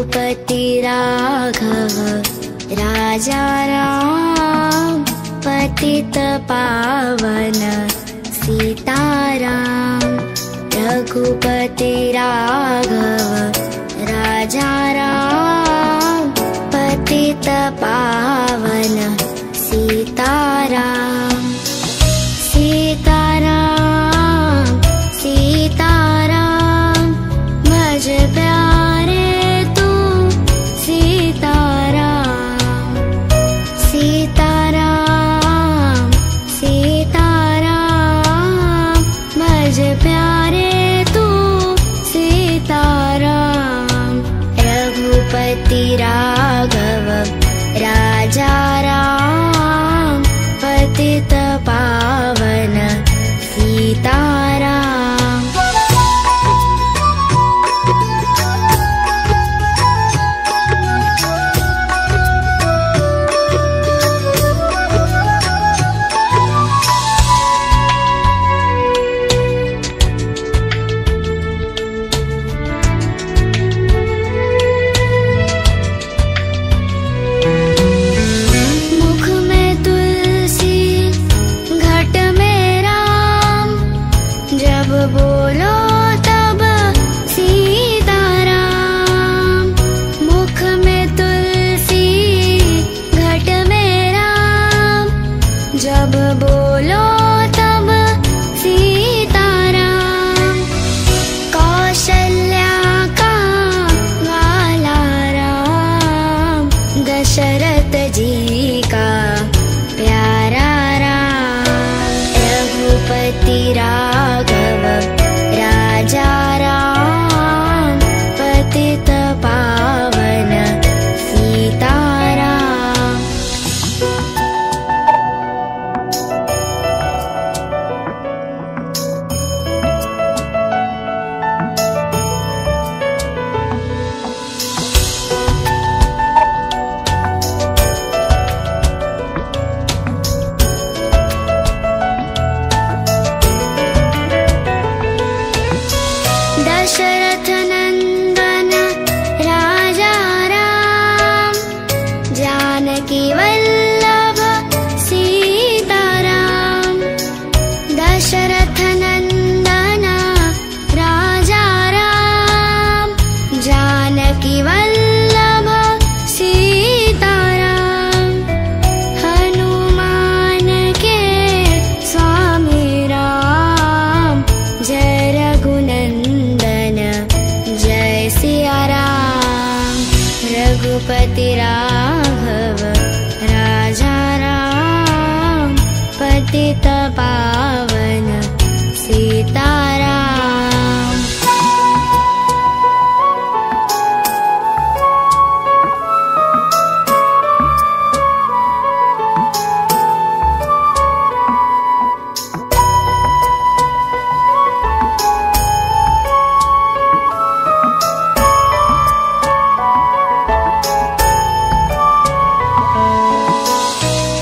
रघुपति राघव राजा राम, पतित पावन सीताराम। रघुपति राघव राजा राम, पतित पावन सीताराम। सीताराम सीताराम भज प्यारे तू सीताराम। सीताराम सीताराम भज प्यारे तू सीताराम। रघुपति राघव राजा राम, पतित पावन सीताराम। बोलो तब सीताराम, मुख में तुलसी घट में राम। जब बोलो तब सीताराम, कौशल्या का वाला राम, दशरथ जी का प्यारा राम। रघुपति राघव राजा राम, पतित पावन सीताराम। दशरथ नंदन राजा राम, जानकी वल्लभ सीताराम। दशरथ नंदन राजा राम, जानकी वल्लभ सीताराम। हनुमान के स्वामी राम, जय रघुनंदन जय सिया राम। रघुपति राघव राजा राम, पतित पावन सीताराम।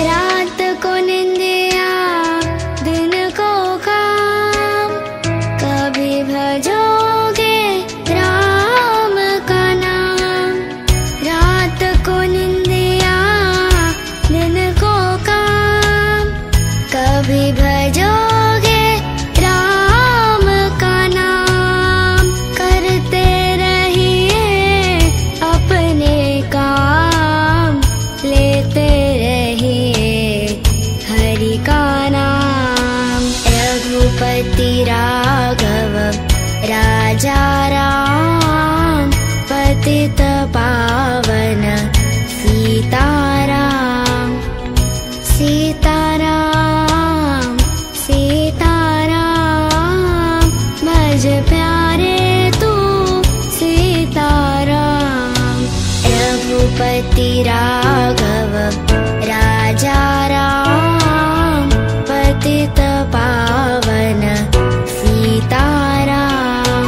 रात को निंदिया दिन को काम, कभी भजोगे राम का नाम। रात को निंदिया दिन को काम, कभी भजोगे राम का नाम। करते रहिए अपने काम, लेते रहिए हरि का नाम। रघुपति राघव राजा राम, पतित पावन सीताराम। सीताराम सीताराम भज प्यारे तू सीताराम। रघुपति राघव राजा राम, पतित पावन सीताराम।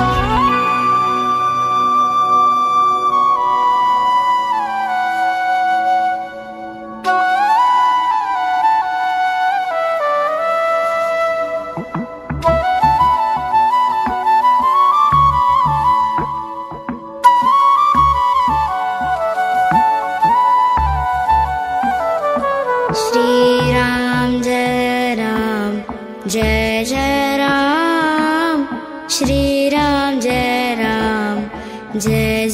श्री राम जय राम जय जय राम, श्री राम जय राम जय